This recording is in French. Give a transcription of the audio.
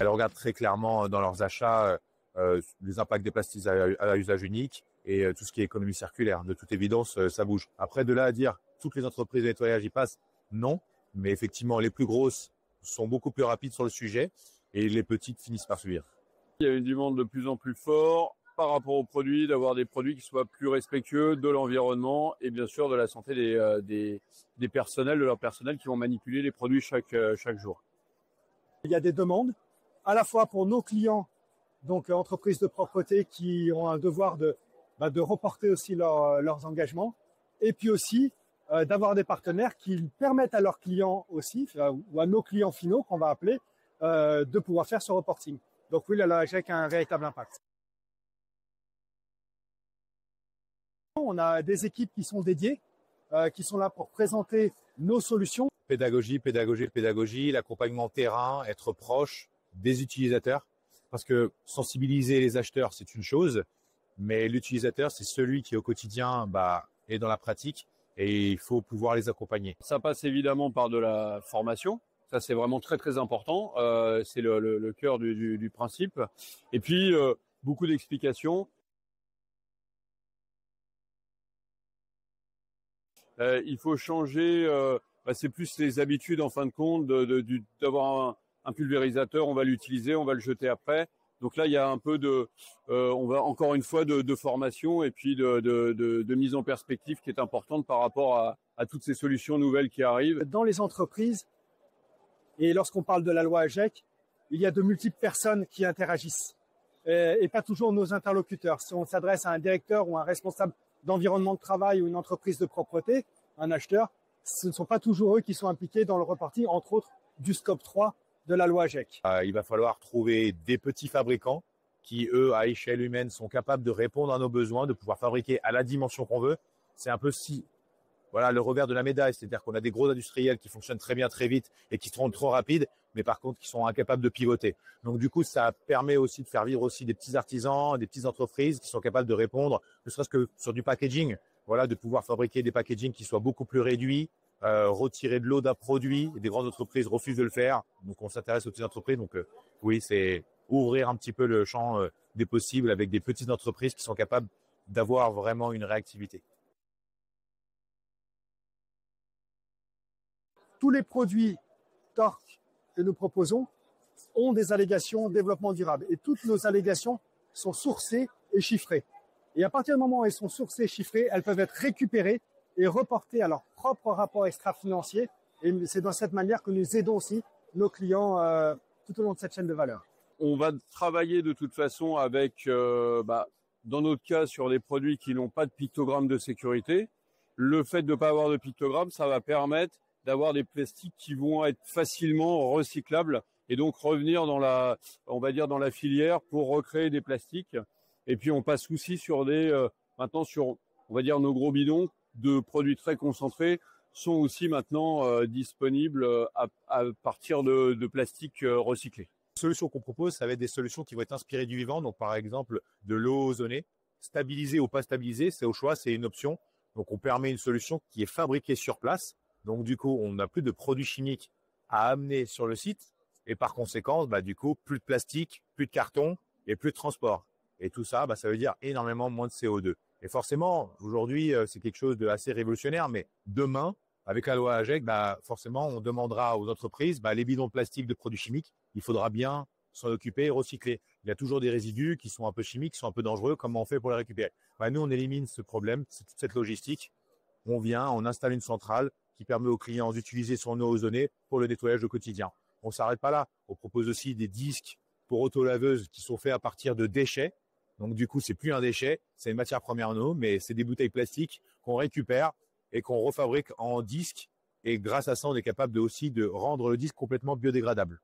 Elles regardent très clairement dans leurs achats les impacts des plastiques à usage unique et tout ce qui est économie circulaire. De toute évidence, ça bouge. Après, de là à dire toutes les entreprises de nettoyage y passent, non. Mais effectivement, les plus grosses sont beaucoup plus rapides sur le sujet et les petites finissent par suivre. Il y a une demande de plus en plus forte par rapport aux produits, d'avoir des produits qui soient plus respectueux de l'environnement et bien sûr de la santé des personnels, de leur personnel qui vont manipuler les produits chaque jour. Il y a des demandes à la fois pour nos clients, donc entreprises de propreté qui ont un devoir de reporter aussi leurs engagements, et puis aussi d'avoir des partenaires qui permettent à leurs clients aussi, ou à nos clients finaux qu'on va appeler, de pouvoir faire ce reporting. Donc oui, la loi AGEC a un véritable impact. On a des équipes qui sont dédiées, qui sont là pour présenter nos solutions. Pédagogie, l'accompagnement terrain, être proche des utilisateurs. Parce que sensibiliser les acheteurs, c'est une chose, mais l'utilisateur, c'est celui qui au quotidien est dans la pratique et il faut pouvoir les accompagner. Ça passe évidemment par de la formation. Ça, c'est vraiment très, très important. C'est le cœur du principe. Et puis, beaucoup d'explications. Il faut changer, c'est plus les habitudes en fin de compte d'avoir un pulvérisateur, on va l'utiliser, on va le jeter après. Donc là, il y a un peu on va encore une fois de formation et puis de mise en perspective qui est importante par rapport à toutes ces solutions nouvelles qui arrivent. Dans les entreprises, et lorsqu'on parle de la loi AGEC, il y a de multiples personnes qui interagissent et pas toujours nos interlocuteurs. Si on s'adresse à un directeur ou un responsable d'environnement de travail ou une entreprise de propreté, un acheteur, ce ne sont pas toujours eux qui sont impliqués dans le reporting, entre autres du scope 3 de la loi AGEC. Il va falloir trouver des petits fabricants qui, eux, à échelle humaine, sont capables de répondre à nos besoins, de pouvoir fabriquer à la dimension qu'on veut. C'est un peu le revers de la médaille, c'est-à-dire qu'on a des gros industriels qui fonctionnent très bien, très vite et qui sont trop rapides, mais par contre qui sont incapables de pivoter. Donc du coup, ça permet aussi de faire vivre aussi des petits artisans, des petites entreprises qui sont capables de répondre, ne serait-ce que sur du packaging, de pouvoir fabriquer des packagings qui soient beaucoup plus réduits, retirer de l'eau d'un produit. Des grandes entreprises refusent de le faire, donc on s'intéresse aux petites entreprises. Donc oui, c'est ouvrir un petit peu le champ des possibles avec des petites entreprises qui sont capables d'avoir vraiment une réactivité. Tous les produits Tork que nous proposons ont des allégations développement durable et toutes nos allégations sont sourcées et chiffrées. Et à partir du moment où elles sont sourcées et chiffrées, elles peuvent être récupérées et reportées à leur propre rapport extra-financier. Et c'est dans cette manière que nous aidons aussi nos clients tout au long de cette chaîne de valeur. On va travailler de toute façon avec, dans notre cas, sur des produits qui n'ont pas de pictogramme de sécurité. Le fait de ne pas avoir de pictogramme, ça va permettre d'avoir des plastiques qui vont être facilement recyclables et donc revenir dans la filière pour recréer des plastiques. Et puis on passe aussi sur maintenant sur, on va dire, nos gros bidons de produits très concentrés sont aussi maintenant disponibles à partir de plastiques recyclés. Les solutions qu'on propose, ça va être des solutions qui vont être inspirées du vivant. Donc par exemple, de l'eau ozonée, stabilisée ou pas stabilisée, c'est au choix, c'est une option. Donc on permet une solution qui est fabriquée sur place. Donc du coup, on n'a plus de produits chimiques à amener sur le site et par conséquent, du coup, plus de plastique, plus de carton et plus de transport. Et tout ça, ça veut dire énormément moins de CO2. Et forcément, aujourd'hui, c'est quelque chose de assez révolutionnaire, mais demain, avec la loi AGEC, forcément, on demandera aux entreprises les bidons de plastique de produits chimiques. Il faudra bien s'en occuper et recycler. Il y a toujours des résidus qui sont un peu chimiques, qui sont un peu dangereux. Comment on fait pour les récupérer? Nous, on élimine ce problème, toute cette logistique. On installe une centrale qui permet aux clients d'utiliser son eau ozonée pour le nettoyage au quotidien. On ne s'arrête pas là. On propose aussi des disques pour auto-laveuses qui sont faits à partir de déchets. Donc du coup, c'est plus un déchet, c'est une matière première en eau, mais c'est des bouteilles plastiques qu'on récupère et qu'on refabrique en disques. Et grâce à ça, on est capable aussi de rendre le disque complètement biodégradable.